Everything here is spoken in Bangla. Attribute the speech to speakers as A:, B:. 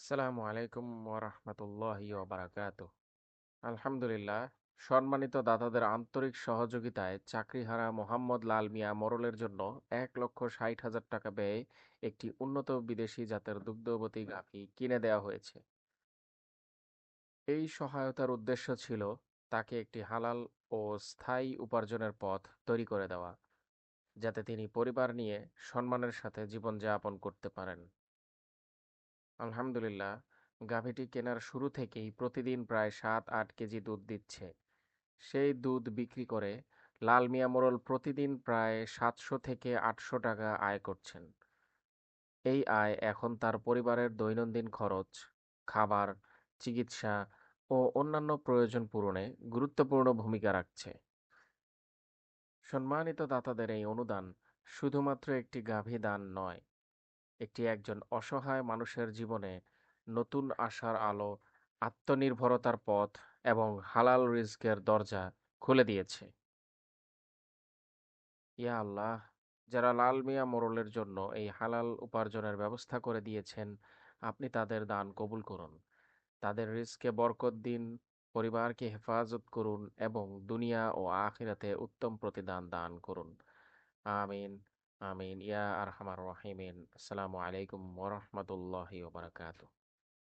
A: আসসালামু আলাইকুম ওরহমতুল্লাহি ওবারাকাতুহ। আলহামদুলিল্লাহ, সম্মানিত দাতাদের আন্তরিক সহযোগিতায় চাকরিহারা মোহাম্মদ লাল মিয়া মোড়লের জন্য ১,৬০,০০০ টাকা ব্যয়ে একটি উন্নত বিদেশি জাতের দুগ্ধবতী গাভী কিনে দেওয়া হয়েছে। এই সহায়তার উদ্দেশ্য ছিল তাকে একটি হালাল ও স্থায়ী উপার্জনের পথ তৈরি করে দেওয়া, যাতে তিনি পরিবার নিয়ে সম্মানের সাথে জীবনযাপন করতে পারেন। আলহামদুলিল্লাহ, গাভীটি কেনার শুরু থেকেই প্রতিদিন প্রায় ৭-৮ কেজি দুধ দিচ্ছে। সেই দুধ বিক্রি করে লাল মিয়া মোড়ল প্রতিদিন প্রায় ৭০০ থেকে ৮০০ টাকা আয় করছেন। এই আয় এখন তার পরিবারের দৈনন্দিন খরচ, খাবার, চিকিৎসা ও অন্যান্য প্রয়োজন পূরণে গুরুত্বপূর্ণ ভূমিকা রাখছে। সম্মানিত দাতাদের এই অনুদান শুধুমাত্র একটি গাভী দান নয়, একজন অসহায় মানুষের জীবনে নতুন আশার আলো, আত্মনির্ভরতার পথ এবং হালাল রিজকের দরজা খুলে দিয়েছে। ইয়া আল্লাহ, যারা লাল মিয়া মোড়লের জন্য এই হালাল উপার্জনের ব্যবস্থা করে দিয়েছেন, আপনি তাদের দান কবুল করুন। তাদের রিজকে বরকত দিন, পরিবারকে হেফাজত করুন এবং দুনিয়া ও আখিরাতে উত্তম প্রতিদান দান করুন। আমিন। আমিন ইয়া আরহামার রাহিমিন। আসসালামু আলাইকুম ওয়া রাহমাতুল্লাহি ওয়া বারাকাতুহু।